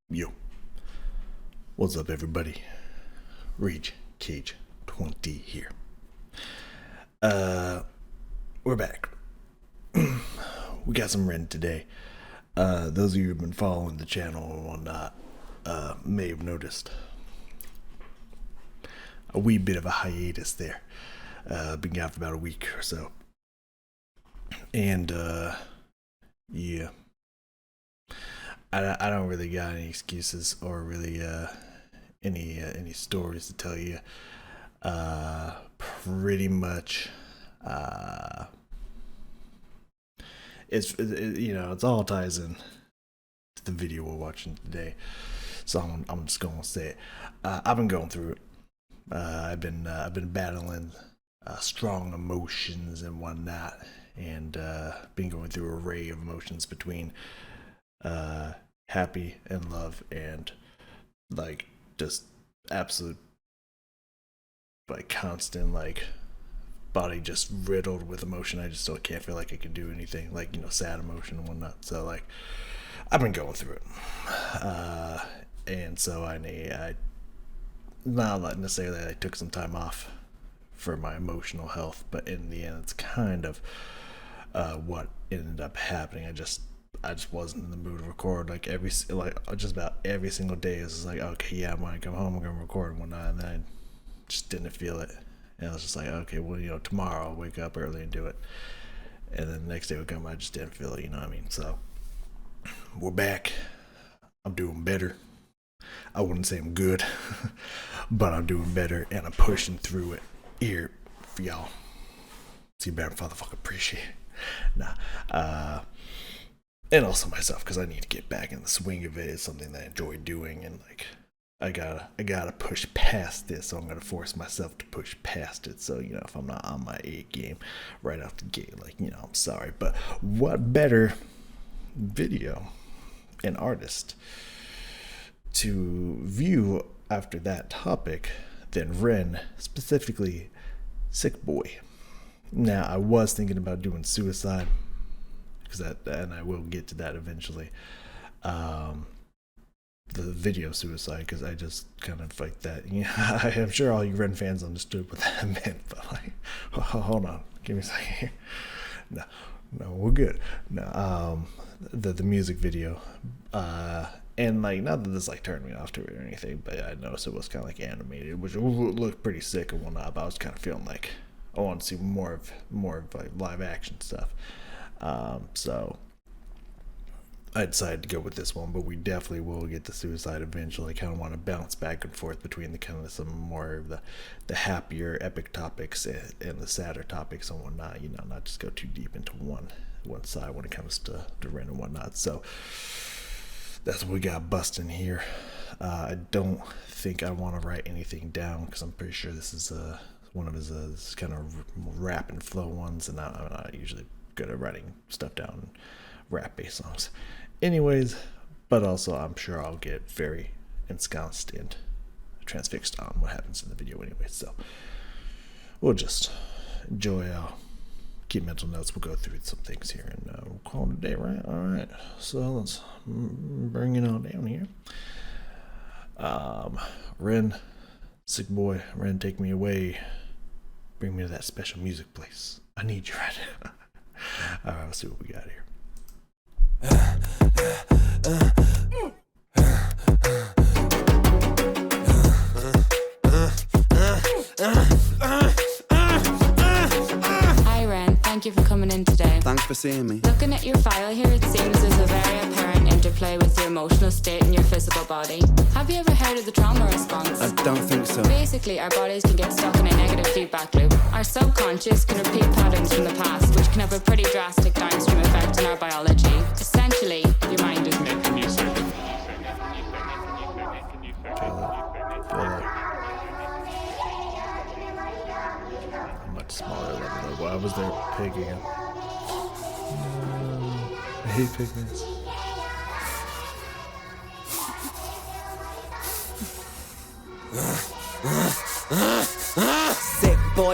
Yo, what's up, everybody? Rage Cage 20 here. We're back. We got some Ren today. Those of you who've been following the channel and whatnot may have noticed a wee bit of a hiatus there. Been gone for about a week or so. And, yeah. I don't really got any excuses or really any stories to tell you. Pretty much, it's all ties in to the video we're watching today. So I'm just gonna say it. I've been going through it. I've been battling strong emotions and whatnot, and been going through an array of emotions between happy and love and like just absolute like constant like body just riddled with emotion. I just still can't feel like I can do anything, like, you know, sad emotion and whatnot. So like I've been going through it, and so I not necessarily I took some time off for my emotional health, but in the end it's kind of what ended up happening. I just wasn't in the mood to record. Like just about every single day it was like, okay, yeah, I'm gonna come home, I'm gonna record and whatnot, and then I just didn't feel it. And I was just like, okay, well, you know, tomorrow I'll wake up early and do it. And then the next day would come, I just didn't feel it, you know what I mean? So we're back. I'm doing better. I wouldn't say I'm good, but I'm doing better, and I'm pushing through it here for y'all. So you better motherfucker appreciate it. Nah. And also myself, because I need to get back in the swing of it. It's something that I enjoy doing, and like I gotta push past this, so I'm gonna force myself to push past it. So, you know, if I'm not on my A game right out the gate, like, you know, I'm sorry. But what better video and artist to view after that topic than Ren, specifically Sick Boy. Now, I was thinking about doing Suicide, because and I will get to that eventually. The video Suicide, because I just kind of like that. You know, I'm sure all you Ren fans understood what that meant, but like, hold on, give me a second here. No, we're good. No, the music video, and like, not that this like turned me off to it or anything, but I noticed it was kind of like animated, which looked pretty sick and whatnot. But I was kind of feeling like I want to see more of like live action stuff. So I decided to go with this one, but we definitely will get to Suicide eventually. I kind of want to bounce back and forth between the kind of some more of the happier epic topics and the sadder topics and whatnot, you know, not just go too deep into one side when it comes to Ren and whatnot. So that's what we got busting here. I don't think I want to write anything down, because I'm pretty sure this is one of his kind of rap and flow ones, and I'm not usually good at writing stuff down, rap based songs anyways, but also I'm sure I'll get very ensconced and transfixed on what happens in the video anyway. So we'll just enjoy, keep mental notes, we'll go through some things here, and we'll call it a day, right? All right, so let's bring it on down here. Ren, Sick Boy, Ren, take me away, bring me to that special music place. I need you right now. All right, let's see what we got here. Hi Ren, thank you for coming in today. Thanks for seeing me. Looking at your file here, it seems there's a very apparent interplay with your emotional state and your physical body. Have you ever heard of the trauma response? I don't think so. Basically, our bodies can get stuck in a negative feedback loop. Our subconscious can repeat patterns from the past, which can have a pretty drastic downstream effect on our biology. Essentially, your mind is making you sick. Much smaller level though. Why was there pig again? No, I hate pigments.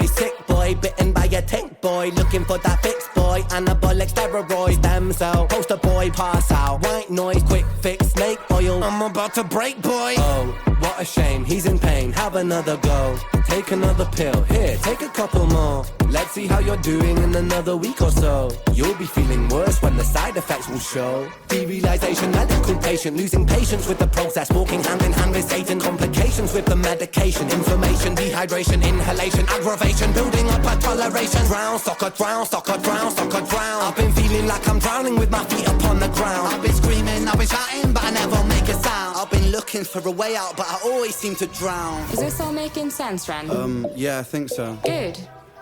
Sick boy, bitten by a tick boy, looking for that fix boy. anabolic steroids, stem cell, poster boy pass out, white noise, quick fix, snake oil, I'm about to break, boy. Oh, what a shame, he's in pain, have another go, take another pill, here, take a couple more, let's see how you're doing in another week or so. You'll be feeling worse when the side effects will show. Derealization, medical patient, losing patience with the process, walking hand in hand with Satan, complications with the medication, inflammation, dehydration, inhalation, aggravation, building up a toleration. Drown, soccer, drown, soccer, drown, soccer, drown. I've been feeling like I'm drowning with my feet upon the ground. I've been screaming, I've been shouting, but I never make a sound. I've been looking for a way out, but I always seem to drown. Is this all making sense, Ren? Yeah, I think so. Good.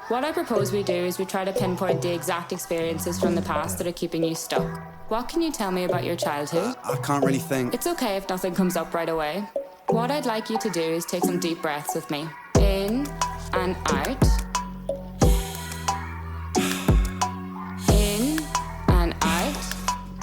What I propose we do is we try to pinpoint the exact experiences from the past that are keeping you stuck. What can you tell me about your childhood? I can't really think. It's okay if nothing comes up right away. What I'd like you to do is take some deep breaths with me. In and out. In and out.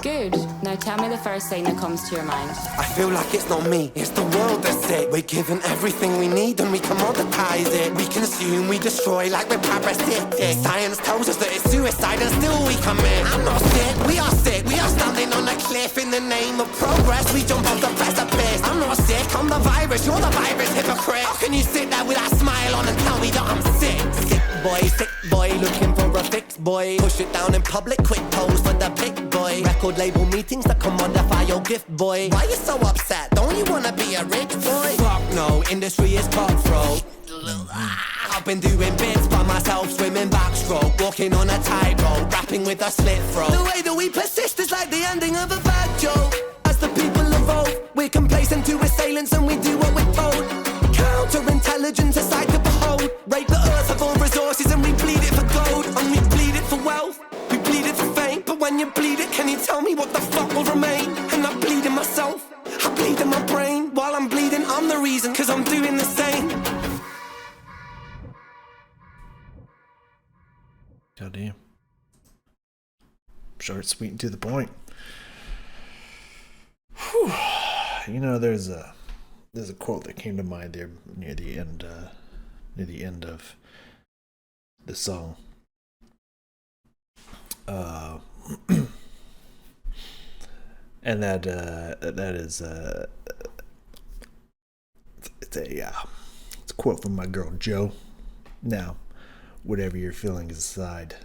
Good. Now tell me the first thing that comes to your mind. I feel like it's not me, it's the world that's sick. We're given everything we need and we commoditize it. We consume, we destroy like we're parasitic. Science tells us that it's suicide and still we commit. I'm not sick, we are standing on a cliff in the name of progress. We jump off the precipice. I'm not sick, I'm the virus, you're the virus, hypocrite. How can you sit there with that smile on and tell me that I'm sick? Sick boy, looking for a fix, boy. Push it down in public, quick pose for the pic, boy. Record label meetings that commodify your gift, boy. Why you so upset? Don't you wanna be a rich boy? Fuck no, industry is cutthroat. I've been doing bits by myself, swimming backstroke, walking on a tightrope, rapping with a slit throat. The way that we persist is like the ending of a bad joke. As the people evolve, we're complacent to assailants and we do what we're told. Counterintelligence, a sight to behold. Rape the earth of all resources and we bleed it for gold. And we bleed it for wealth, we bleed it for fame. But when you bleed it, can you tell me what the fuck will remain? And I bleed in myself, I bleed in my brain. While I'm bleeding, I'm the reason, cause I'm doing the same. Goddamn. Short, sweet, and to the point. Whew. You know, there's a quote that came to mind there near the end of the song. And that is it's a quote from my girl Joe. Now, whatever you're feeling aside,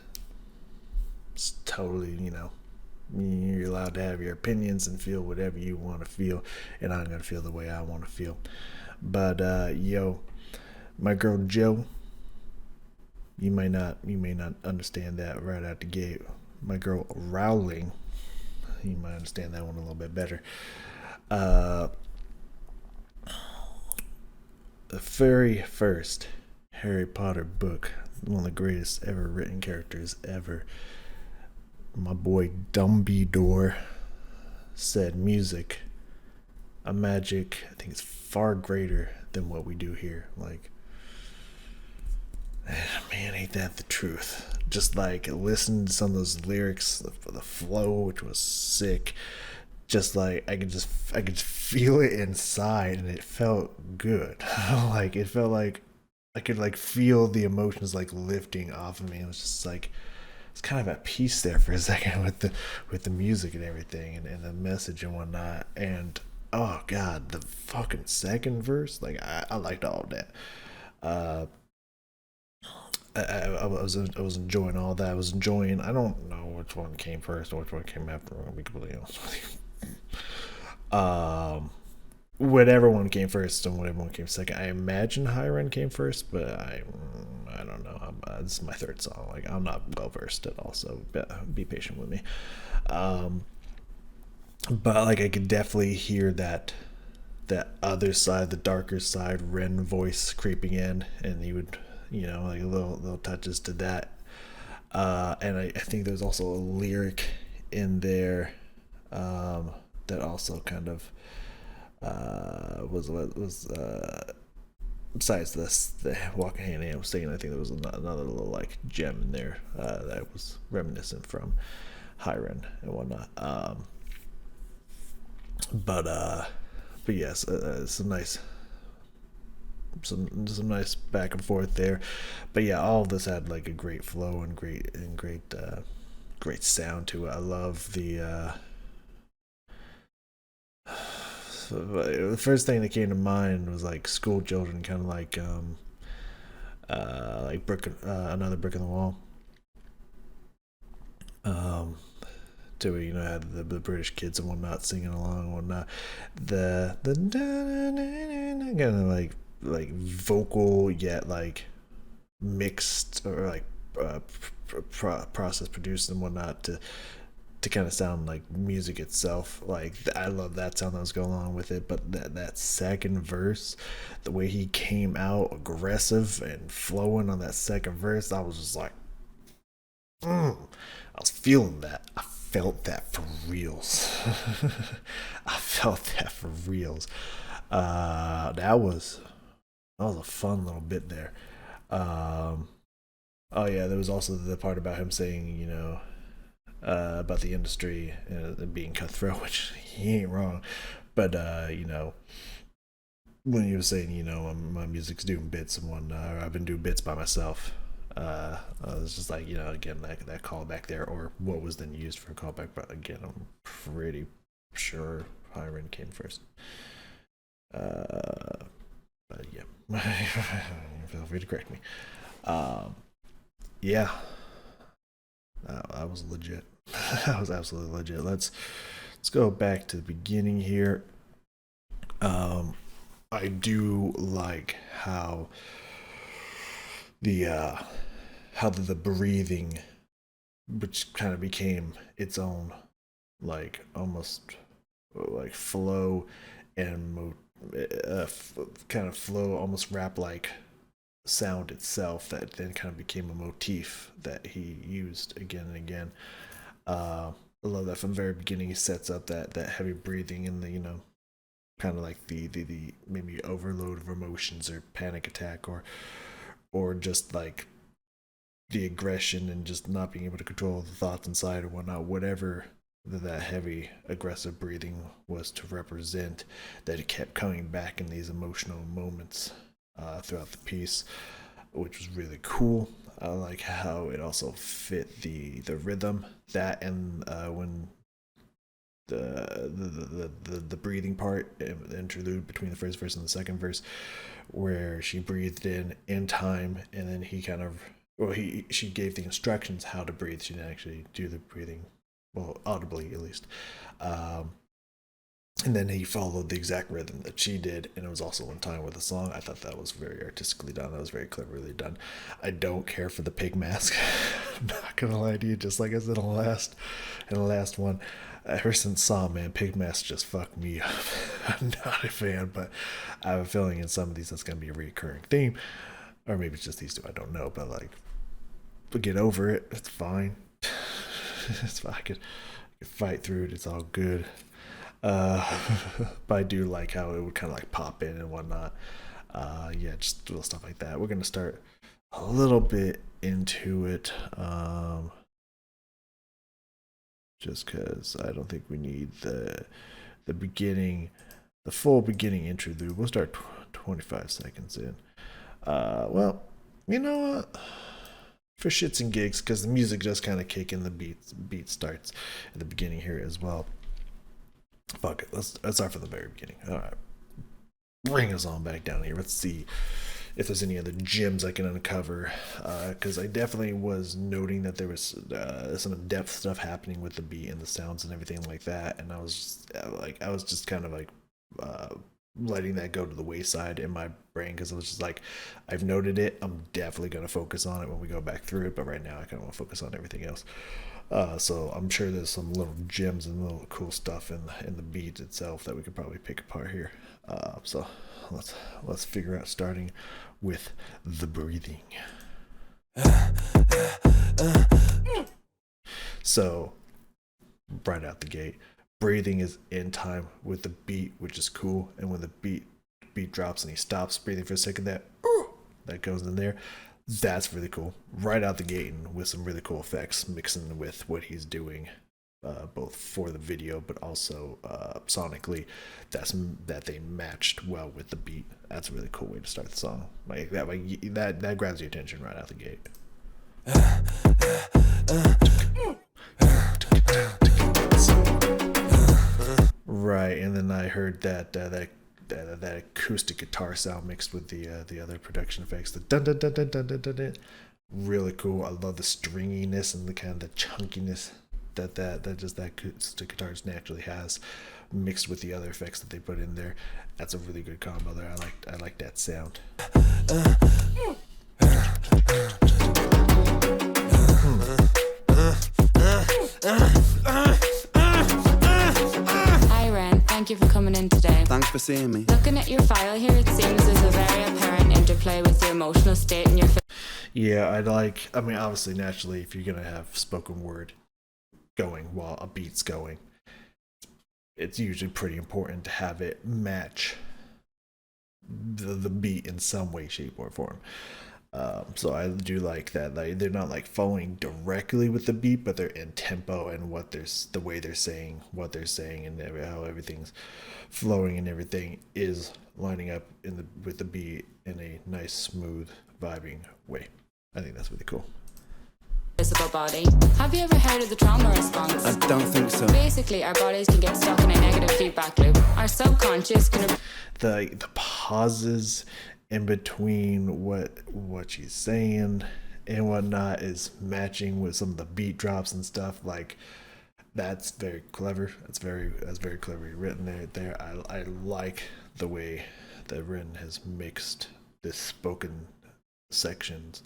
it's totally, you're allowed to have your opinions and feel whatever you want to feel, and I'm gonna feel the way I want to feel. But my girl Joe, you may not understand that right out the gate. My girl Rowling, you might understand that one a little bit better. The very first Harry Potter book, one of the greatest ever written characters ever, my boy Dumbledore said music, a magic, I think it's far greater than what we do here. Like, man, ain't that the truth? Just like listen to some of those lyrics, the flow, which was sick. Just like I could feel it inside, and it felt good. Like it felt like I could like feel the emotions like lifting off of me. It was just like it's kind of at peace there for a second with the music and everything and the message and whatnot. And oh god, the fucking second verse, like I liked all of that. I was enjoying all that. I was enjoying. I don't know which one came first or which one came after. I'm gonna be completely honest with you. Whatever one came first and whatever one came second. I imagine High Run came first, but I don't know. This is my third song. Like I'm not well versed at all, so be patient with me. But like I could definitely hear that other side, the darker side, Ren voice creeping in, and he would. Like little touches to that. And I think there's also a lyric in there that also kind of was besides the walking hand in hand I was saying, I think there was another little like gem in there that was reminiscent from Hiren and whatnot. But yes, some nice back and forth there. But yeah, all of this had like a great flow and great great sound to it. I love the the first thing that came to mind was like School Children, kind of like another brick in the wall. To it, you know, had the British kids and whatnot singing along and whatnot. The kind of like vocal yet like mixed or like process produced and whatnot to kind of sound like music itself. Like I love that sound that was going along with it, but that second verse, the way he came out aggressive and flowing on that second verse, I was just like, I was feeling that. I felt that for reals. I felt that for reals. That was a fun little bit there. Oh yeah, there was also the part about him saying, you know, about the industry being cutthroat, which he ain't wrong. But you know, when he was saying, you know, my music's doing bits and whatnot, or I've been doing bits by myself. I was just like, you know, again, that callback there, or what was then used for a callback. But again, I'm pretty sure Hiren came first. But yeah, feel free to correct me. Yeah, that was legit. That was absolutely legit. Let's go back to the beginning here. I do like how the breathing, which kind of became its own, like almost like flow and kind of flow, almost rap like sound itself, that then kind of became a motif that he used again and again. I love that from the very beginning he sets up that heavy breathing and the, you know, kind of like the maybe overload of emotions or panic attack or just like the aggression and just not being able to control the thoughts inside or whatnot, whatever that heavy aggressive breathing was to represent, that it kept coming back in these emotional moments throughout the piece, which was really cool. I like how it also fit the rhythm, that and when the breathing part, the interlude between the first verse and the second verse, where she breathed in time, and then he kind of, well, she gave the instructions how to breathe. She didn't actually do the breathing, well, audibly at least. And then he followed the exact rhythm that she did, and it was also in time with the song. I thought that was very artistically done. That was very cleverly done. I don't care for the pig mask. I'm not gonna lie to you. Just like I said in the last one, ever since Saw, man, pig mask just fucked me up. I'm not a fan, but I have a feeling in some of these that's gonna be a recurring theme, or maybe it's just these two. I don't know, but like, get over it. It's fine. It's fine. I could fight through it. It's all good. But I do like how it would kind of like pop in and whatnot. Yeah, just little stuff like that. We're gonna start a little bit into it, just because I don't think we need the beginning, the full beginning interlude. We'll start 25 seconds in. Well, you know what? For shits and gigs, because the music does kind of kick in, the beat starts at the beginning here as well. Fuck it, let's start from the very beginning. All right, bring us on back down here. Let's see if there's any other gems I can uncover, because I definitely was noting that there was some depth stuff happening with the beat and the sounds and everything like that, and I was just kind of like letting that go to the wayside in my brain, because I was just like, I've noted it, I'm definitely going to focus on it when we go back through it, but right now I kind of want to focus on everything else. So I'm sure there's some little gems and little cool stuff in the beat itself that we could probably pick apart here. So let's figure out, starting with the breathing. So right out the gate, breathing is in time with the beat, which is cool. And when the beat drops and he stops breathing for a second, that goes in there. That's really cool. Right out the gate, and with some really cool effects mixing with what he's doing, both for the video but also sonically. That they matched well with the beat. That's a really cool way to start the song. Like that grabs your attention right out the gate. Right, and then I heard that acoustic guitar sound mixed with the other production effects. The dun dun dun dun dun dun dun dun. Really cool. I love the stringiness and the kind of the chunkiness that just that acoustic guitar just naturally has, mixed with the other effects that they put in there. That's a really good combo there. I like that sound. Hi Ren, thank you for coming in today. Thanks for seeing me. Looking at your file here, it seems there's a very apparent interplay with your emotional state and your Yeah, I mean, obviously, naturally, if you're gonna have spoken word going while a beat's going, it's usually pretty important to have it match the beat in some way, shape, or form. So I do like that. Like, they're not like following directly with the beat, but they're in tempo and the way they're saying what they're saying, and how everything's flowing and everything is lining up with the beat in a nice, smooth, vibing way. I think that's really cool. physical body. Have you ever heard of the trauma response? I don't think so. Basically, our bodies can get stuck in a negative feedback loop. Our subconscious can The pauses in between what she's saying and whatnot is matching with some of the beat drops and stuff. Like, that's very clever. That's very cleverly written there. I like the way that Rin has mixed this spoken sections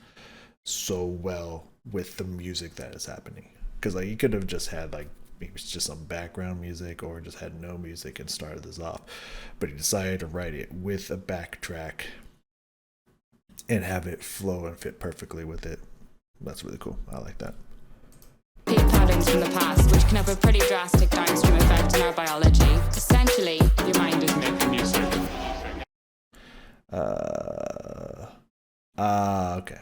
so well with the music that is happening. Because like, you could have just had like maybe it's just some background music or just had no music and started this off, but he decided to write it with a backtrack and have it flow and fit perfectly with it. That's really cool. I like that. repeat patterns from the past, which can have a pretty drastic downstream effect in our biology. Essentially, your mind is making music. Okay.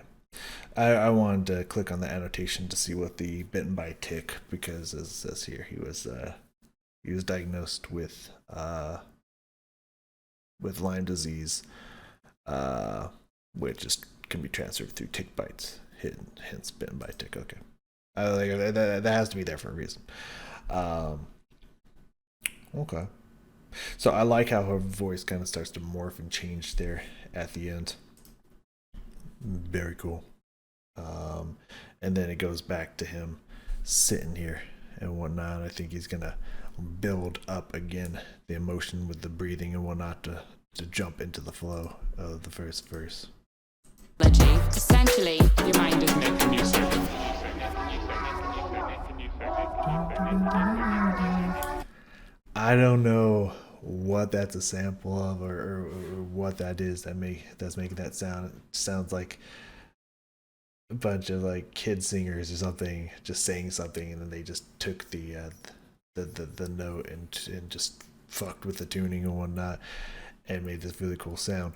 I wanted to click on the annotation to see what the bitten by tick, because as it says here, he was diagnosed with Lyme disease, which can be transferred through tick bites. Hence bitten by tick. Okay, that has to be there for a reason. Okay, so I like how her voice kind of starts to morph and change there at the end. Very cool. And then it goes back to him sitting here and whatnot. I think he's gonna build up again the emotion with the breathing and whatnot to jump into the flow of the first verse. Essentially, your mind is making music. I don't know what that's a sample of or what that is that's making that sound. It sounds like a bunch of like kid singers or something just saying something, and then they just took the note and just fucked with the tuning and whatnot and made this really cool sound.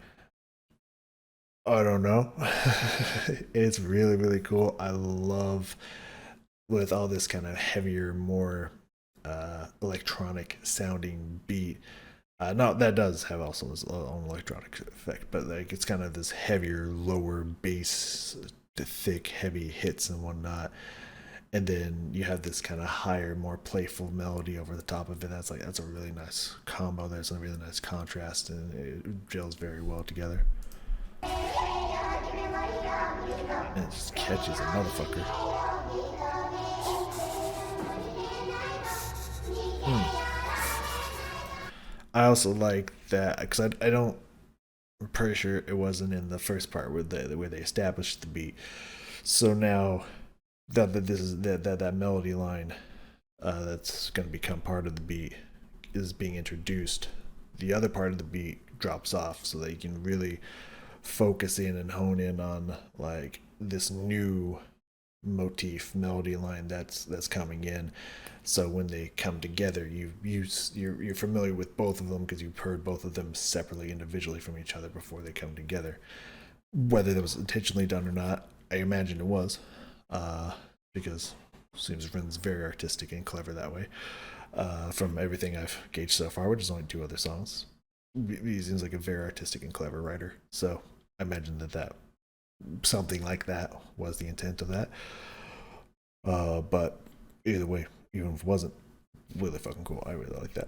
I don't know. It's really, really cool. I love with all this kind of heavier, more electronic sounding beat. No, that does have also its own electronic effect, but like it's kind of this heavier, lower bass, the thick, heavy hits and whatnot, and then you have this kind of higher, more playful melody over the top of it. That's a really nice combo. There's a really nice contrast, and it gels very well together. And it just catches a motherfucker. I also like that because I don't. I'm pretty sure it wasn't in the first part where they established the beat. So now that melody line that's going to become part of the beat is being introduced. The other part of the beat drops off so that you can really focus in and hone in on like this new motif melody line that's coming in. So when they come together, you're familiar with both of them because you've heard both of them separately, individually from each other before they come together. Whether that was intentionally done or not, I imagine it was, because it seems Rin's very artistic and clever that way. From everything I've gauged so far, which is only 2 other songs, he seems like a very artistic and clever writer. So I imagine that something like that was the intent of that. But either way, even if it wasn't, really fucking cool. I really like that.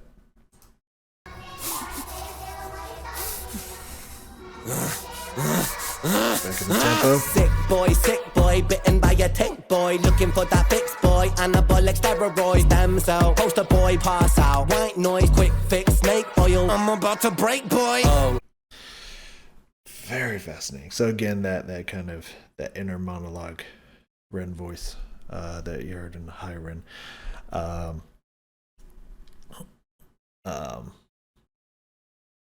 Back in the tempo. Sick boy, bitten by a tick boy, looking for that fix boy, anabolic steroids, damn cell, poster boy, pass out, white noise, quick fix, snake oil, I'm about to break boy. Oh. Very fascinating. So again, that kind of that inner monologue Ren voice that you heard in the high Ren.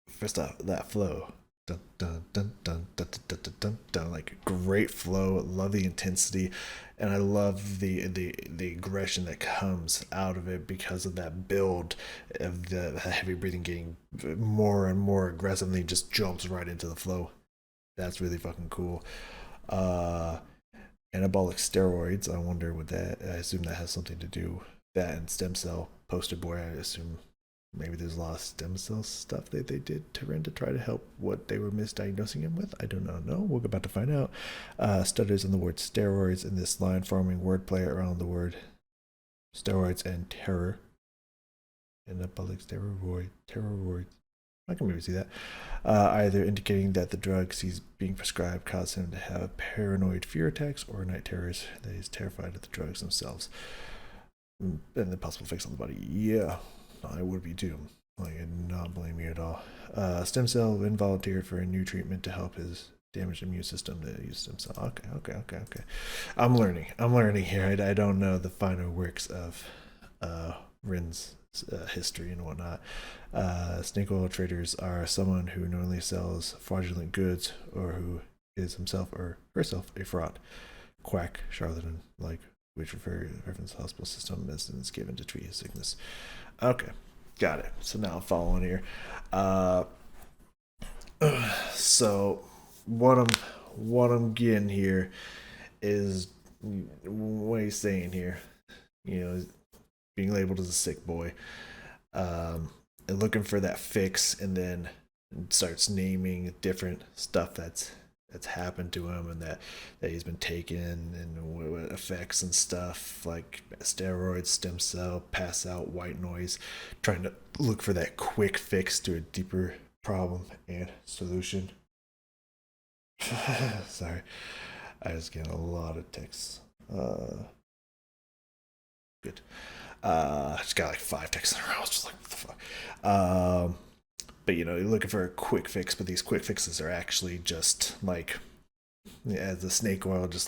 First off, that flow. Dun, dun, dun, dun, dun, dun, dun, dun, dun, like great flow. Love the intensity, and I love the aggression that comes out of it because of that build of the heavy breathing getting more and more aggressive, and he just jumps right into the flow. That's really fucking cool. Anabolic steroids. I wonder what that. I assume that has something to do with that and stem cell poster boy. I assume. Maybe there's a lot of stem cell stuff that they did to Ren to try to help what they were misdiagnosing him with. I do not know. We're about to find out. Stutters on the word steroids in this line, forming wordplay around the word steroids and terror. Anabolic steroids. I can maybe see that. Either indicating that the drugs he's being prescribed cause him to have paranoid fear attacks or night terrors, that he's terrified of the drugs themselves. And the possible effects on the body. Yeah. I would be doomed. Like, I do not blame you at all. Stem cell been volunteered for a new treatment to help his damaged immune system to use stem cell. Okay. I'm learning here. I don't know the finer works of Ren's history and whatnot. Snake oil traders are someone who normally sells fraudulent goods or who is himself or herself a fraud, quack, charlatan, like which reference hospital system medicine is given to treat his sickness. Okay, got it. So now I'm following here. So what I'm getting here is what he's saying here. Being labeled as a sick boy, and looking for that fix, and then starts naming different stuff that's happened to him and that he's been taking and what effects and stuff like steroids, stem cell, pass out, white noise, trying to look for that quick fix to a deeper problem and solution. Sorry, I was getting a lot of texts. Good. I just got like 5 texts in a row. I was just like, what the fuck? But you're looking for a quick fix, but these quick fixes are actually just like, as the snake oil, just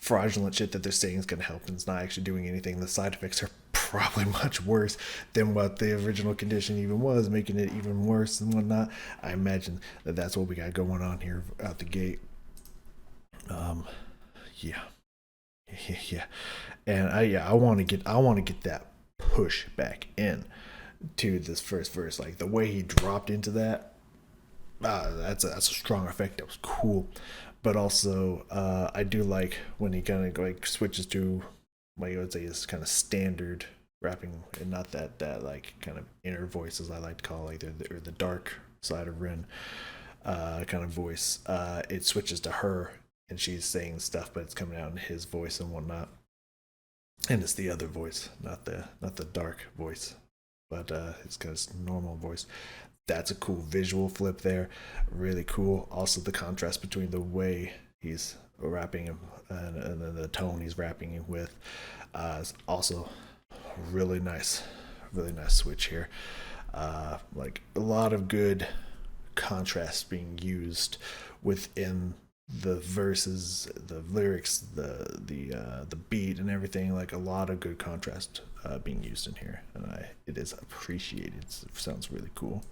fraudulent shit that they're saying is going to help, and it's not actually doing anything. The side effects are probably much worse than what the original condition even was, making it even worse and whatnot. I imagine that's what we got going on here out the gate. Yeah. And I want to get that push back in to this first verse. Like the way he dropped into that, that's a strong effect. That was cool. But also I do like when he kind of like switches to what I would say is kind of standard rapping, and not that like kind of inner voice, as I like to call it, like the dark side of Ren kind of voice. It switches to her and she's saying stuff, but it's coming out in his voice and whatnot, and it's the other voice, not the dark voice, but it's kind of normal voice. That's a cool visual flip there, really cool. Also the contrast between the way he's rapping and the tone he's rapping with is also really nice switch here. Like a lot of good contrast being used within the verses, the lyrics, the beat and everything. Like a lot of good contrast being used in here, and it is appreciated. It sounds really cool.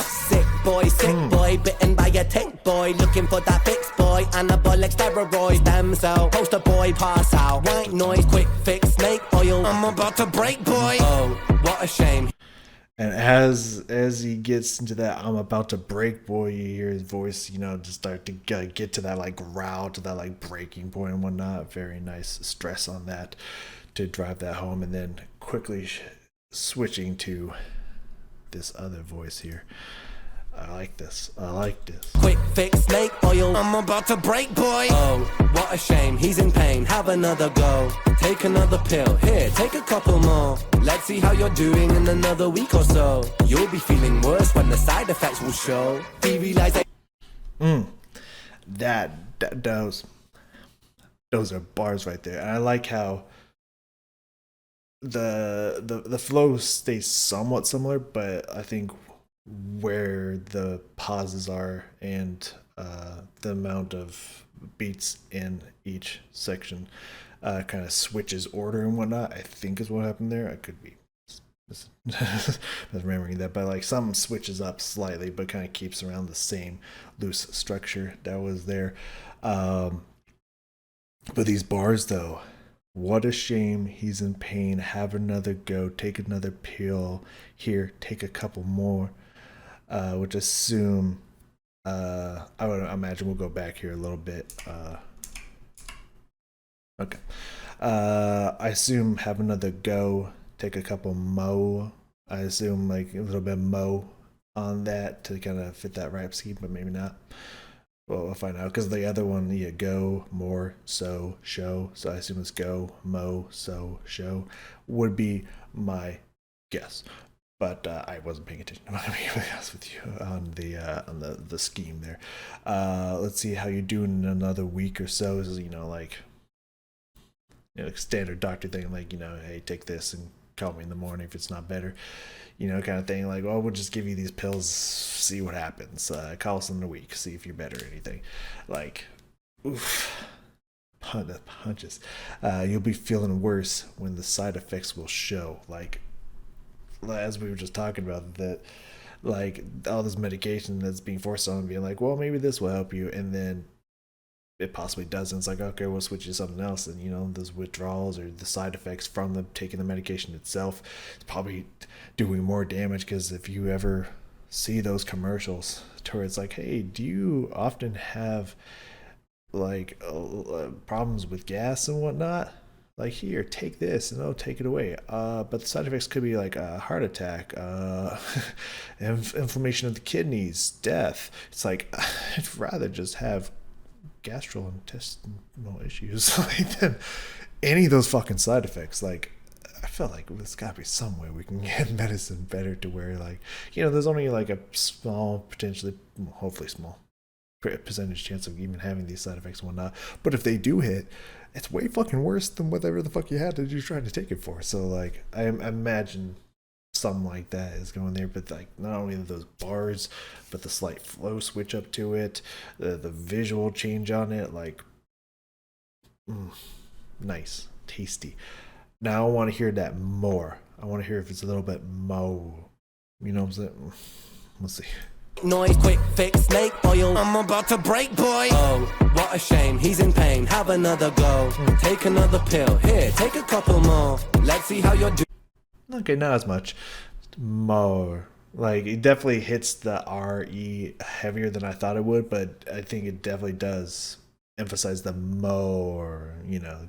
Sick boy, bitten by a tick boy, looking for that fix boy, anabolic steroids, damn cell, poster boy, pass out, white noise, quick fix, snake oil, I'm about to break boy. Oh, what a shame. And as he gets into that I'm about to break boy, you hear his voice, just start to get to that like growl, to that like breaking point and whatnot. Very nice stress on that to drive that home, and then quickly switching to this other voice here. I like this. I like this. Quick fix, snake oil. I'm about to break, boy. Oh, what a shame. He's in pain. Have another go. Take another pill. Here, take a couple more. Let's see how you're doing in another week or so. You'll be feeling worse when the side effects will show. Derealization. Those are bars right there. And I like how the flow stays somewhat similar, but I think where the pauses are and the amount of beats in each section kind of switches order and whatnot, I think is what happened there. I could be remembering that, but like some switches up slightly but kind of keeps around the same loose structure that was there. But these bars though, what a shame, he's in pain, have another go, take another pill, here, take a couple more. Which assume I would imagine we'll go back here a little bit. Okay. I assume have another go, take a couple mo. I assume like a little bit mo on that to kind of fit that rap scheme, but maybe not. Well, we'll find out because the other one, yeah, go, more, so, show. So I assume it's go, mo, so, show would be my guess. But I wasn't paying attention. I'm gonna be honest with you on the scheme there. Let's see how you're doing in another week or so. Is like standard doctor thing, like hey, take this and call me in the morning if it's not better, kind of thing. Like, well, we'll just give you these pills, see what happens. Call us in a week, see if you're better or anything. Like, oof. Punches. You'll be feeling worse when the side effects will show. Like, as we were just talking about, that like all this medication that's being forced on, being like, well, maybe this will help you, and then it possibly doesn't. It's like, okay, we'll switch you to something else, and those withdrawals or the side effects from the taking the medication itself is probably doing more damage. Because if you ever see those commercials to where it's like, hey, do you often have like problems with gas and whatnot? Like, here, take this and they'll take it away. But the side effects could be like a heart attack, inflammation of the kidneys, death. It's like, I'd rather just have gastrointestinal issues like than any of those fucking side effects. Like, I feel like there's gotta be some way we can get medicine better to where, like, there's only like a small, potentially, hopefully small percentage chance of even having these side effects and whatnot. But if they do hit, it's way fucking worse than whatever the fuck you had that you're trying to take it for. So like, I imagine something like that is going there. But like, not only those bars, but the slight flow switch up to it, the visual change on it, like, nice, tasty. Now I want to hear that more. I want to hear if it's a little bit mo. You know what I'm saying? Let's see. Noise, quick fix, snake oil. I'm about to break, boy. Oh, what a shame. He's in pain. Have another go. Take another pill. Here, take a couple more. Let's see how you're doing. Okay, not as much. More. Like, it definitely hits the R-E heavier than I thought it would, but I think it definitely does emphasize the more,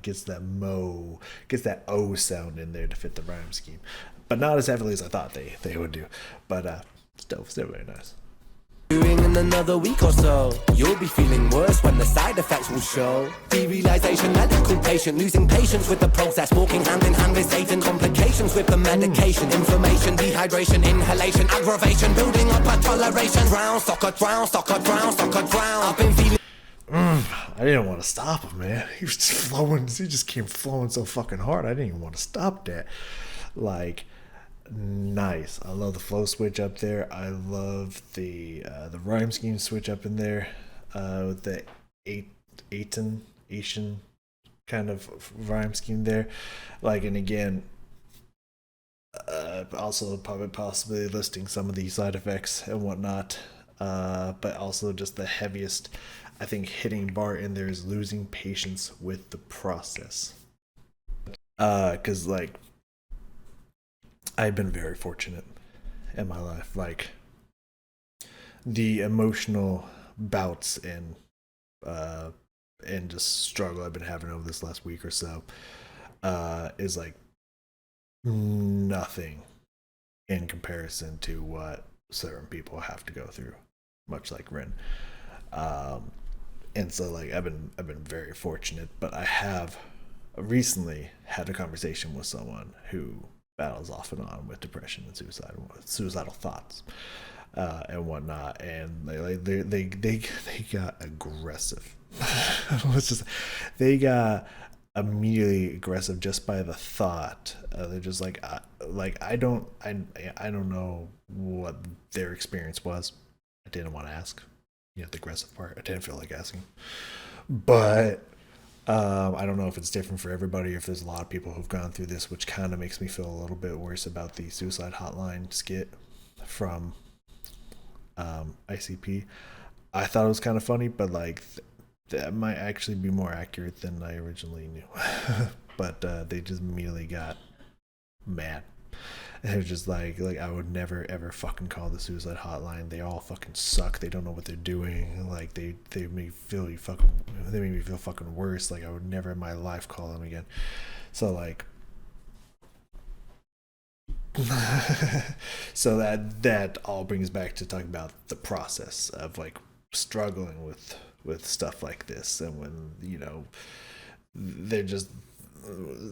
gets that mo, gets that O sound in there to fit the rhyme scheme. But not as heavily as I thought they would do. But still very nice. Doing in another week or so. You'll be feeling worse when the side effects will show. Derealization, medical patient losing patience with the process, walking hand in hand with Satan. Complications with the medication, inflammation, dehydration, inhalation, aggravation, building up a toleration. Drown, soccer, drown, soccer, drown, soccer, drown. I've been feeling. I didn't want to stop him, man. He was just flowing. He just came flowing so fucking hard. I didn't even want to stop that. Like, nice. I love the flow switch up there. I love the rhyme scheme switch up in there with the Asian kind of rhyme scheme there. Like, and again, also probably possibly listing some of the side effects and whatnot. But also just the heaviest, I think, hitting bar in there is losing patience with the process. Because like, I've been very fortunate in my life. Like, the emotional bouts and just struggle I've been having over this last week or so is like nothing in comparison to what certain people have to go through, much like Rin. And so like I've been very fortunate, but I have recently had a conversation with someone who battles off and on with depression and suicidal thoughts and whatnot, and they got aggressive. They got immediately aggressive just by the thought. They're just like I don't know what their experience was. I didn't want to ask. The aggressive part. I didn't feel like asking, but I don't know if it's different for everybody, or if there's a lot of people who've gone through this, which kind of makes me feel a little bit worse about the suicide hotline skit from ICP. I thought it was kind of funny, but like that might actually be more accurate than I originally knew. But they just immediately got mad. And they're just like I would never ever fucking call the suicide hotline. They all fucking suck. They don't know what they're doing. Like they make me feel fucking worse. Like I would never in my life call them again. So like so that all brings back to talking about the process of like struggling with stuff like this, and when they're just,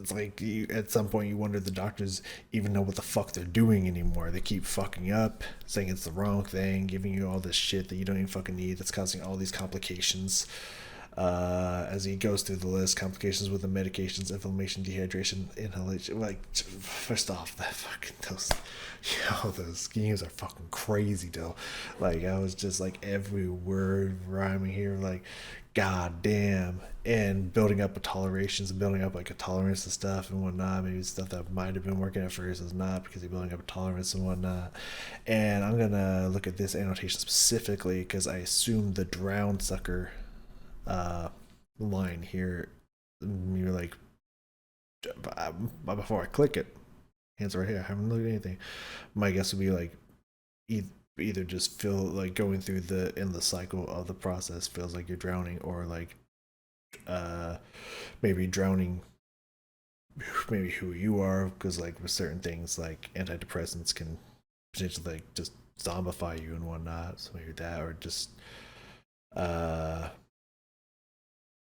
it's like at some point you wonder the doctors even know what the fuck they're doing anymore. They keep fucking up, saying it's the wrong thing, giving you all this shit that you don't even fucking need, that's causing all these complications. As he goes through the list, complications with the medications, inflammation, dehydration, inhalation. Like, first off, those schemes are fucking crazy though. Like, I was just like every word rhyming here, like, god damn. And building up a tolerance to stuff and whatnot. Maybe stuff that might have been working at first is not, because you're building up a tolerance and whatnot. And I'm gonna look at this annotation specifically because I assume the drown sucker line here, you're like, before I click it, hands right here, I haven't looked at anything. My guess would be like either just feel like going through the endless cycle of the process feels like you're drowning, or like maybe drowning maybe who you are, because like with certain things like antidepressants can potentially like just zombify you and whatnot, so maybe that, or just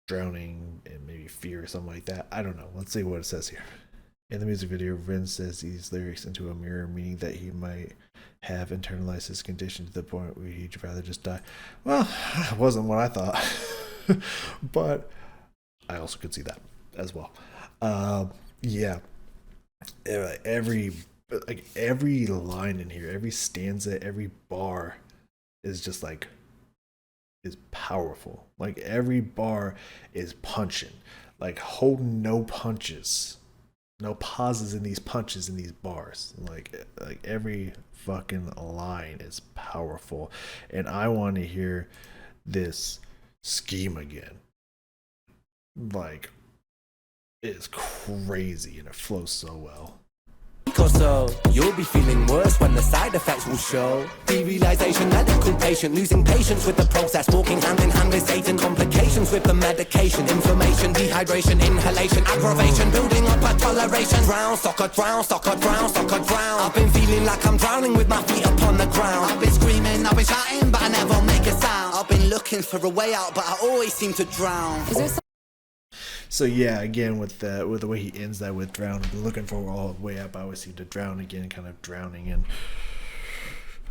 drowning and maybe fear or something like that. I don't know. Let's see what it says here. In the music video, Vince says these lyrics into a mirror, meaning that he might have internalized his condition to the point where he'd rather just die. Well, it wasn't what I thought, but I also could see that as well. Yeah, every line in here, every stanza, every bar is just like, is powerful. Like every bar is punching, like holding no punches, no pauses in these punches in these bars. Like every fucking line is powerful, and I want to hear this scheme again. Like, it's crazy and it flows so well. So you'll be feeling worse when the side effects will show. Derealization, medical patient losing patience with the process, walking hand in hand with Satan. Complications with the medication, inflammation, dehydration, inhalation, aggravation, building up a toleration. Drown, soccer, drown, soccer, drown, soccer, drown. I've been feeling like I'm drowning with my feet upon the ground. I've been screaming, I've been shouting, but I never make a sound. I've been looking for a way out, but I always seem to drown. So yeah, again with the way he ends that with drown, I've been looking for all the way up, I always seem to drown again, kind of drowning, and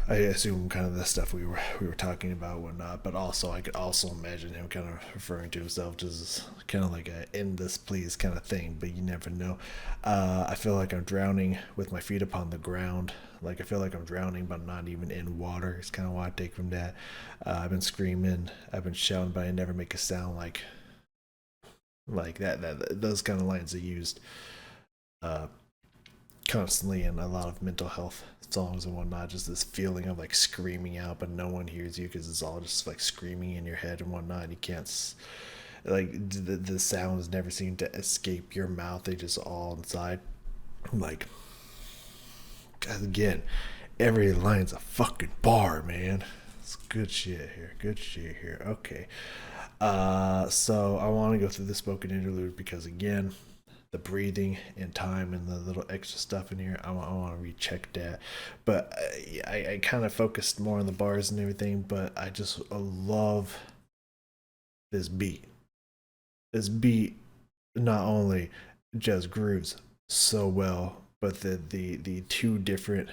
I assume kind of the stuff we were talking about, whatnot. But also I could also imagine him kind of referring to himself just as kind of like a end this please kind of thing, but you never know. I feel like I'm drowning with my feet upon the ground. Like I feel like I'm drowning but not even in water. It's kind of what I take from that. I've been screaming, I've been shouting, but I never make a sound. Like that those kind of lines are used constantly in a lot of mental health songs and whatnot. Just this feeling of like screaming out, but no one hears you because it's all just like screaming in your head and whatnot. You can't, like, the sounds never seem to escape your mouth. They just all inside. Like, again, every line's a fucking bar, man. It's good shit here. Okay. So I want to go through the spoken interlude because, again, the breathing and time and the little extra stuff in here. I want to recheck that, but I kind of focused more on the bars and everything. But I just love this beat. This beat not only just grooves so well, but the two different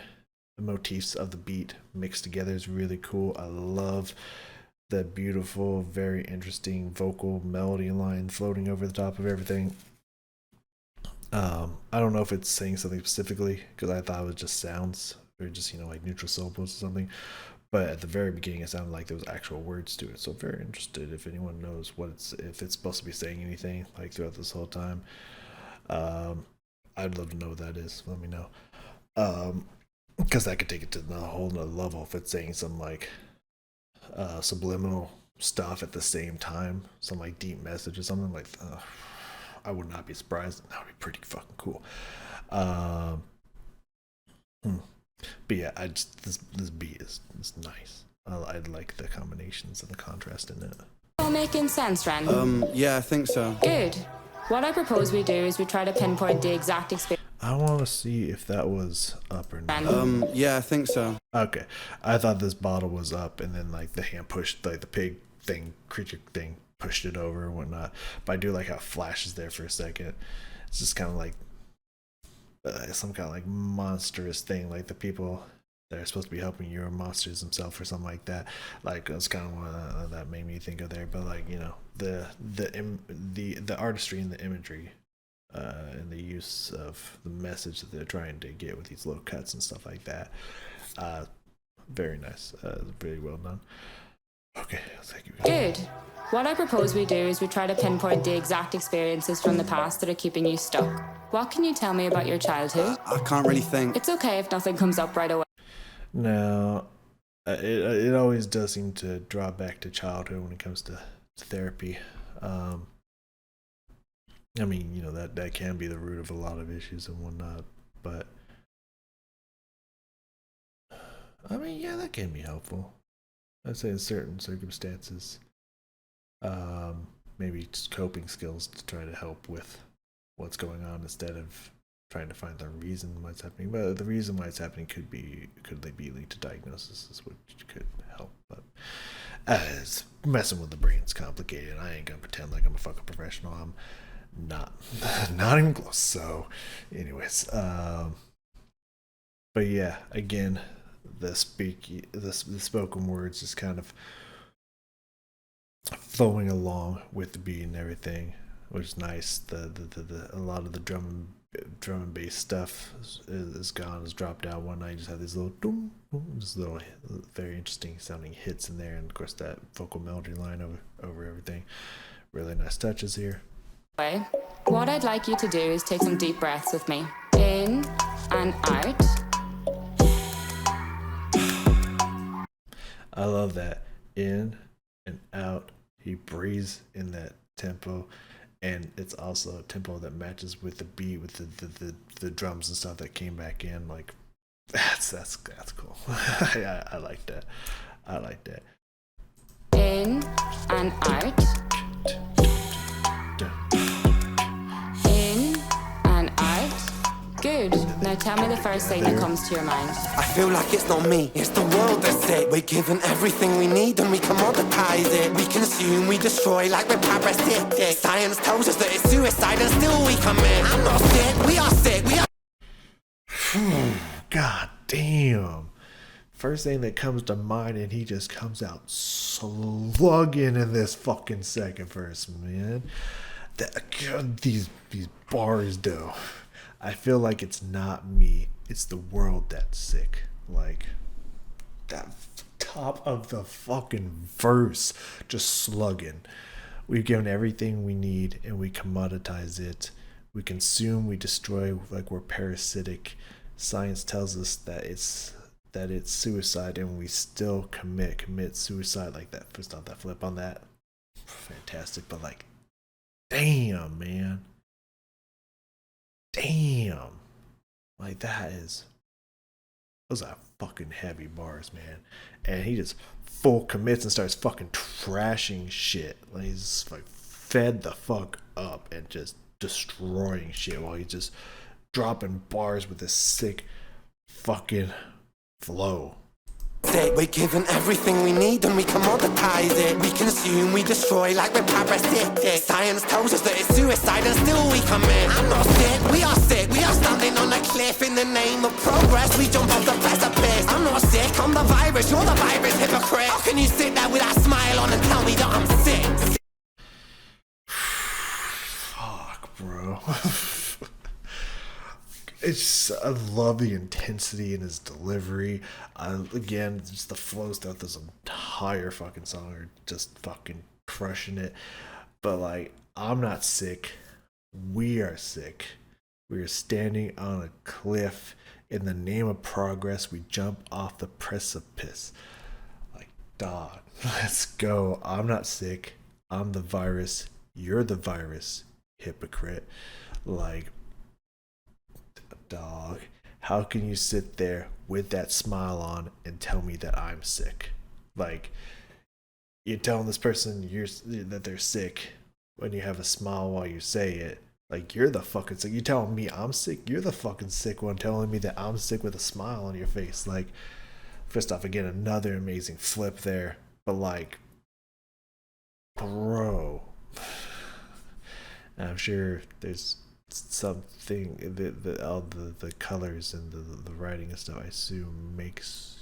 motifs of the beat mixed together is really cool. I love the beautiful, very interesting vocal melody line floating over the top of everything. I don't know if it's saying something specifically because I thought it was just sounds or just like neutral syllables or something. But at the very beginning, it sounded like there was actual words to it. So very interested if anyone knows if it's supposed to be saying anything like throughout this whole time. I'd love to know what that is. Let me know. Because that could take it to a whole nother level if it's saying some like subliminal stuff at the same time, some like deep message or something like. I would not be surprised. That would be pretty fucking cool. But yeah, this beat is nice. I like the combinations and the contrast in it. All making sense, Ren? Yeah, I think so. Good. What I propose we do is we try to pinpoint the exact experience. I want to see if that was up or not. Yeah, I think so. Okay, I thought this bottle was up, and then like the hand pushed, like the pig thing, creature thing, pushed it over and whatnot. But I do like how it flashes there for a second. It's just kind of like some kind of like monstrous thing, like the people that are supposed to be helping you are monsters themselves or something like that. Like that's kind of what that made me think of there. But like the artistry and the imagery and the use of the message that they're trying to get with these little cuts and stuff like that, very nice. Very well done. Okay, thank you. Good. What I propose we do is we try to pinpoint the exact experiences from the past that are keeping you stuck. What can you tell me about your childhood? I can't really think. It's okay if nothing comes up right away. Now, it always does seem to draw back to childhood when it comes to therapy. I mean, that can be the root of a lot of issues and whatnot, but I mean, yeah, that can be helpful. I'd say in certain circumstances, maybe just coping skills to try to help with what's going on instead of trying to find the reason why it's happening. But the reason why it's happening could be lead to diagnosis, which could help. But it's messing with the brain's complicated. I ain't gonna pretend like I'm a fucking professional. I'm not even close. So, anyways, but yeah, again, the spoken words just kind of flowing along with the beat and everything, which is nice. A lot of the drum and bass stuff is gone, is dropped out. One night you just have these little very interesting sounding hits in there, and of course that vocal melody line over everything. Really nice touches here. What I'd like you to do is take some deep breaths with me. In and out. I love that. In and out. He breathes in that tempo, and it's also a tempo that matches with the beat, with the drums and stuff that came back in. Like that's cool. I like that. I like that. In and out. In and out. Good. Now tell me the first thing that comes to your mind. I feel like it's not me, it's the world that's it. We're given everything we need and we commoditize it. We consume, we destroy like we're parasitic. Science tells us that it's suicide and still we commit. I'm not sick, we are sick, we are. God damn. First thing that comes to mind, and he just comes out slugging in this fucking second verse, man. God, these bars though. I feel like it's not me, it's the world that's sick. Like that top of the fucking verse, just slugging. We've given everything we need and we commoditize it. We consume, we destroy like we're parasitic. Science tells us that it's suicide, and we still commit suicide. Like that, first off, that flip on that, fantastic. But like, damn, man. Damn, like those are fucking heavy bars, man. And he just full commits and starts fucking trashing shit. Like he's just like fed the fuck up and just destroying shit while he's just dropping bars with this sick fucking flow. We're given everything we need and we commoditize it. We consume, we destroy like we're parasitic. Science tells us that it's suicide and still we commit. I'm not sick, we are sick. We are standing on a cliff in the name of progress. We jump off the precipice. I'm not sick, I'm the virus. You're the virus, hypocrite. How can you sit there with that smile on and tell me that I'm sick? Fuck, bro. I love the intensity in his delivery. Again, just the flows throughout this entire fucking song are just fucking crushing it. But like, I'm not sick. We are sick. We are standing on a cliff. In the name of progress, we jump off the precipice. Like, dog, let's go. I'm not sick. I'm the virus. You're the virus, hypocrite. Like, dog, how can you sit there with that smile on and tell me that I'm sick? Like, you're telling this person that they're sick when you have a smile while you say it. Like, you're the fucking sick. You're telling me I'm sick? You're the fucking sick one telling me that I'm sick with a smile on your face. Like, first off, again, another amazing flip there. But like, bro, I'm sure there's something that all the colors and the writing and stuff, I assume, makes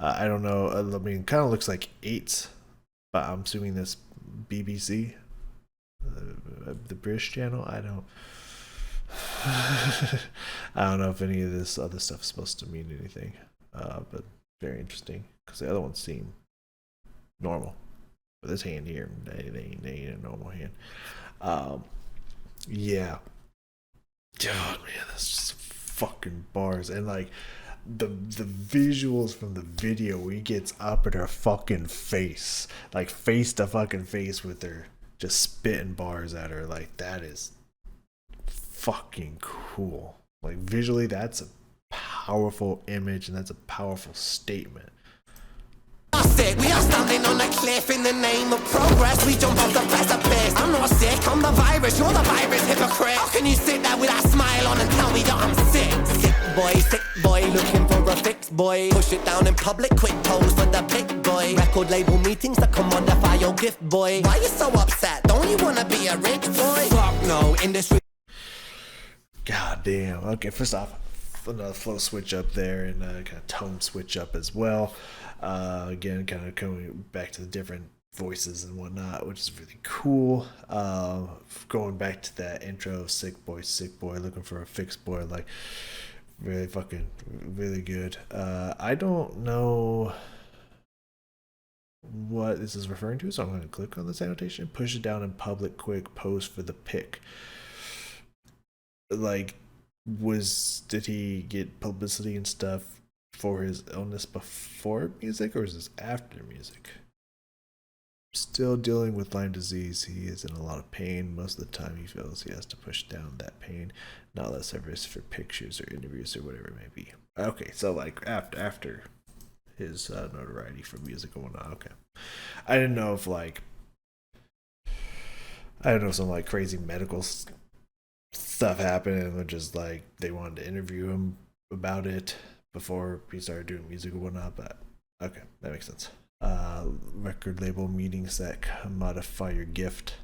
I don't know, I mean, kind of looks like 8, but I'm assuming this BBC, the British channel. I don't know if any of this other stuff is supposed to mean anything, but very interesting, because the other ones seem normal, but this hand here, they ain't a normal hand. Yeah. God, man, that's just fucking bars. And like, the visuals from the video, where he gets up at her fucking face, like face to fucking face with her, just spitting bars at her. Like, that is fucking cool. Like, visually, that's a powerful image, and that's a powerful statement. We are standing on a cliff in the name of progress. We jump off the precipice. I'm not sick, I'm the virus. You're the virus, hypocrite. How can you sit there with that smile on and tell me that I'm sick boy, looking for a fix, boy. Push it down in public, quick pose for the big boy. Record label meetings that commodify your gift, boy. Why you so upset? Don't you wanna be a rich boy? Fuck no, industry. God damn. Okay, first off, another flow switch up there, and kind of tone switch up as well. Again, kind of coming back to the different voices and whatnot, which is really cool. Going back to that intro, sick boy, looking for a fix boy, like, really fucking, really good. I don't know what this is referring to, so I'm going to click on this annotation, push it down in public, quick, pose for the pic. Like, did he get publicity and stuff for his illness before music, or is this after music? Still dealing with Lyme disease. He is in a lot of pain. Most of the time he feels he has to push down that pain, not less service for pictures or interviews or whatever it may be. Okay, so like after his notoriety for music and whatnot. Okay, I didn't know if some like crazy medical stuff happened and just like they wanted to interview him about it before he started doing music and whatnot, but okay, that makes sense. Record label meetings that modify your gift.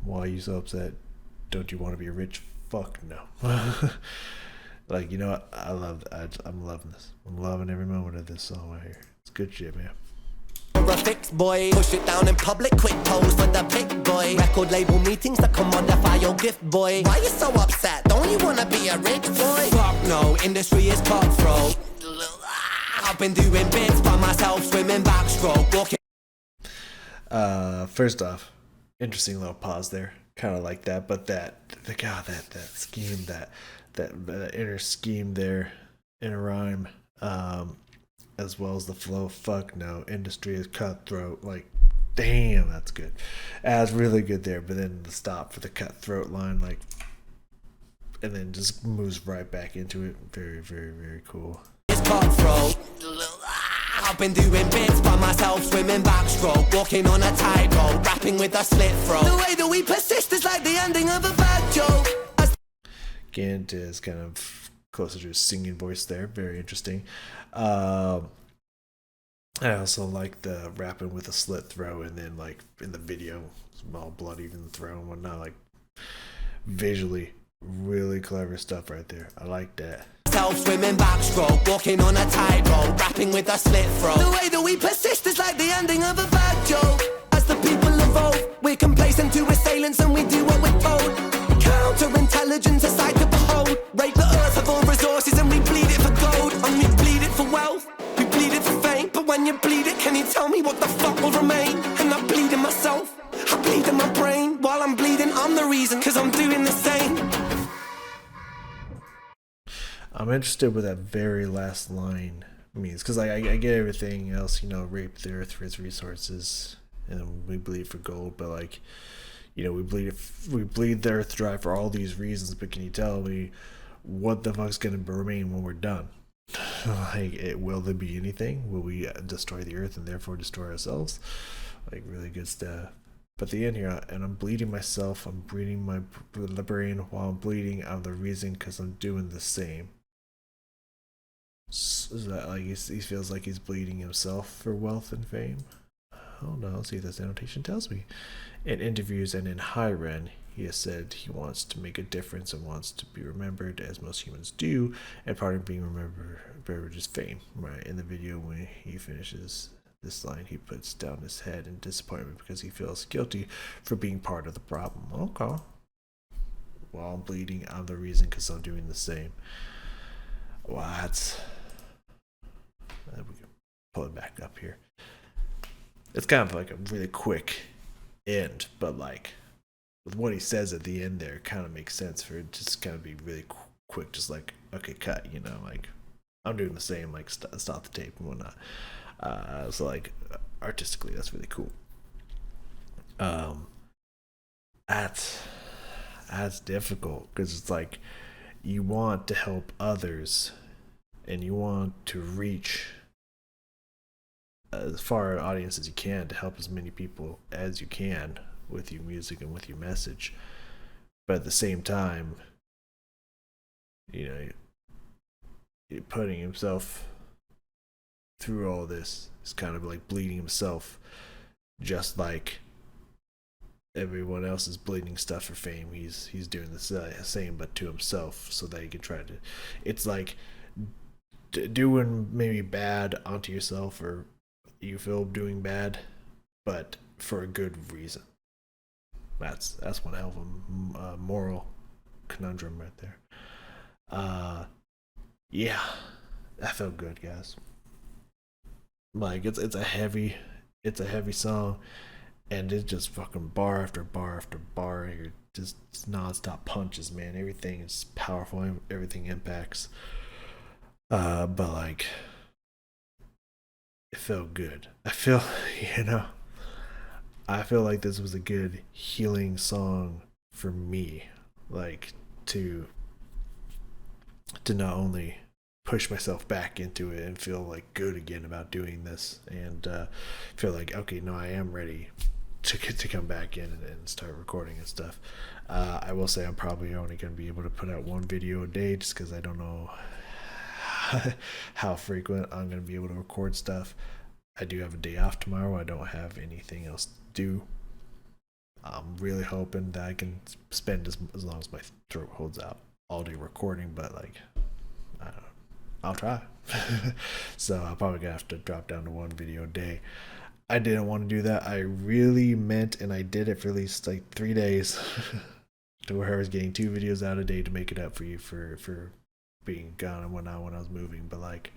Why are you so upset? Don't you want to be rich? Fuck no. Like, you know what? I'm loving this. I'm loving every moment of this song right here. It's good shit, man. A fix boy, push it down in public, quick pose for the big boy. Record label meetings that commodify your gift, boy. Why you so upset? Don't you wanna be a rich boy? Fuck no, industry is cutthroat. I've been doing bits by myself, swimming backstroke, walking. First off, interesting little pause there. Kind of like that, but that scheme, that inner scheme there in a rhyme, as well as the flow. Fuck no, industry is cutthroat. Like, damn, that's good. That's really good there. But then the stop for the cutthroat line, like, and then just moves right back into it. Very, very, very cool. Cutthroat. I've been doing bits by myself, swimming backstroke, walking on a tightrope, rapping with a slit throat. The way that we persist is like the ending of a bad joke. Gant is kind of closer to his singing voice there. Very interesting. I also like the rapping with a slit throat, and then like in the video, it's all bloody in the throat and whatnot. Like visually, really clever stuff right there. I like that. Self-swimming backstroke, walking on a tightrope, rapping with a slit throat. The way that we persist is like the ending of a bad joke. As the people evolve, we're complacent to assailants and we do what we're told. Counterintelligence, a sight to behold. Rape the earth of all resources and we bleed it for gold. And we bleed it for wealth, we bleed it for fame. But when you bleed it, can you tell me what the fuck will remain? And I bleed in myself, I bleed in my brain. While I'm bleeding, I'm the reason, cause I'm doing the same. I'm interested what that very last line means, because I get everything else, you know, rape the earth for its resources, and we bleed for gold, but like, you know, we bleed the earth dry for all these reasons, but can you tell me what the fuck's gonna remain when we're done? Like, will there be anything? Will we destroy the earth and therefore destroy ourselves? Like, really good stuff. But the end here, and I'm bleeding myself, I'm bleeding my brain while I'm bleeding. I'm the reason because I'm doing the same. So is that like he feels like he's bleeding himself for wealth and fame? Oh no, let's see if this annotation tells me. In interviews and in Hyren, he has said he wants to make a difference and wants to be remembered as most humans do, and part of being remembered is fame. Right, in the video when he finishes this line, he puts down his head in disappointment because he feels guilty for being part of the problem. Okay. While I'm bleeding, I'm the reason because I'm doing the same. What? We can pull it back up here. It's kind of like a really quick end, but like with what he says at the end there, it kind of makes sense for it to just kind of be really quick, just like, okay, cut, you know, like I'm doing the same, like stop the tape and whatnot. So like artistically, that's really cool. That's difficult because it's like you want to help others and you want to reach as far an audience as you can to help as many people as you can with your music and with your message, but at the same time, you know, you're putting himself through all this. Is kind of like bleeding himself, just like everyone else is bleeding stuff for fame. He's doing the same, but to himself, so that he can try to. It's like doing maybe bad onto yourself, or you feel doing bad, but for a good reason. That's one hell of a moral conundrum right there. Yeah, that felt good, guys. Like it's a heavy song, and it's just fucking bar after bar after bar. You're just non-stop punches, man. Everything is powerful. Everything impacts. But like, it felt good. I feel, you know, I feel like this was a good healing song for me, like to not only push myself back into it and feel like good again about doing this, and feel like, okay, no, I am ready to come back in and start recording and stuff. I will say I'm probably only going to be able to put out one video a day just because I don't know how frequent I'm going to be able to record stuff. I do have a day off tomorrow. I don't have anything else to do. I'm really hoping that I can spend as long as my throat holds out all day recording, but like, I don't know. I'll try. So I'm probably gonna have to drop down to one video a day. I didn't want to do that. I really meant, and I did it for at least like 3 days to where I was getting 2 videos out a day to make it up for you for being gone and whatnot when I was moving. But like,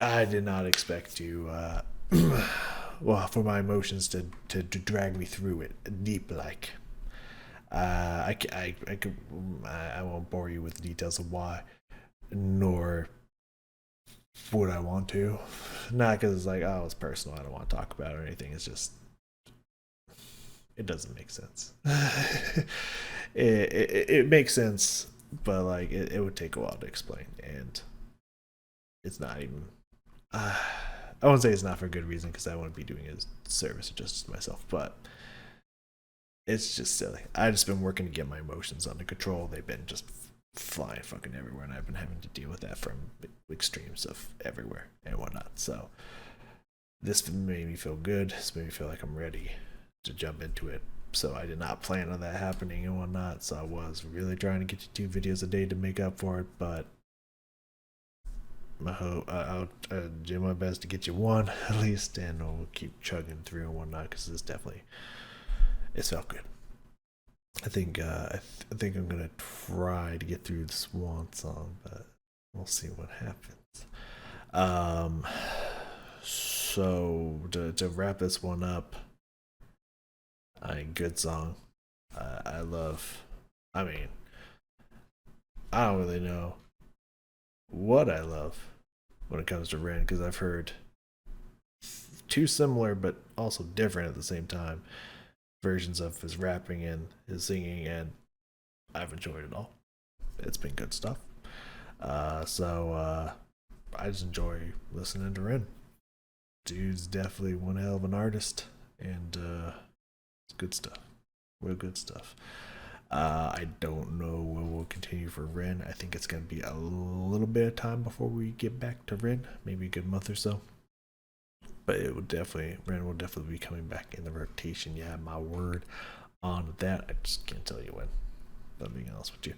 I did not expect to well, for my emotions to drag me through it deep. Like I won't bore you with the details of why, nor would I want to. Not because it's like, oh, it's personal, I don't want to talk about it or anything. It's just, it doesn't make sense. it makes sense, but like it would take a while to explain, and it's not even I won't say it's not for a good reason because I wouldn't be doing a service or justice to myself, but it's just silly. I've just been working to get my emotions under control. They've been just flying fucking everywhere, and I've been having to deal with that from extremes of everywhere and whatnot. So this made me feel good. This made me feel like I'm ready to jump into it. So I did not plan on that happening and whatnot. So I was really trying to get you 2 videos a day to make up for it, but I'll do my best to get you 1 at least, and we'll keep chugging through and whatnot because this definitely, it's felt good. I think I think I'm gonna try to get through the Swan Song, but we'll see what happens. So to wrap this one up, good song. I love. I mean, I don't really know what I love when it comes to Ren because I've heard 2 similar but also different at the same time versions of his rapping and his singing, and I've enjoyed it all. It's been good stuff. So I just enjoy listening to Ren. Dude's definitely one hell of an artist, and it's good stuff. Real good stuff. I don't know when we'll continue for Ren. I think it's going to be a little bit of time before we get back to Ren, maybe a good month or so. But it will definitely, Ren will definitely be coming back in the rotation. Yeah, my word on that. I just can't tell you when. But being honest with you.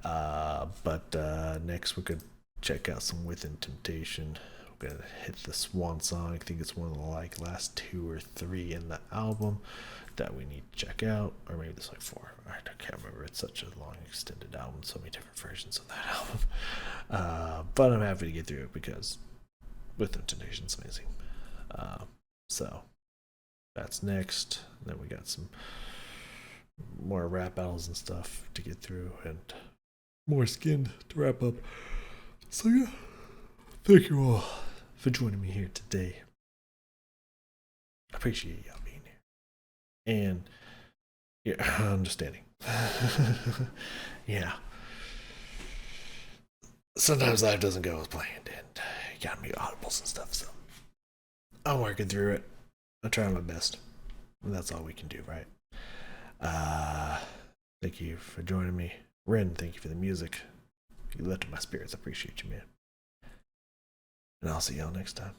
But next we could check out some Within Temptation. We're gonna hit the Swan Song. I think it's one of the last 2 or 3 in the album that we need to check out, or maybe there's 4. I can't remember. It's such a long, extended album. So many different versions of that album. But I'm happy to get through it because Within Temptation's amazing. So that's next. Then we got some more rap battles and stuff to get through, and more Skinned to wrap up. So yeah, thank you all for joining me here today. I appreciate y'all being here and yeah, understanding. Yeah, sometimes life doesn't go as planned, and you gotta make audibles and stuff. So I'm working through it. I'm trying my best. And that's all we can do, right? Thank you for joining me. Ren, thank you for the music. You lifted my spirits. I appreciate you, man. And I'll see y'all next time.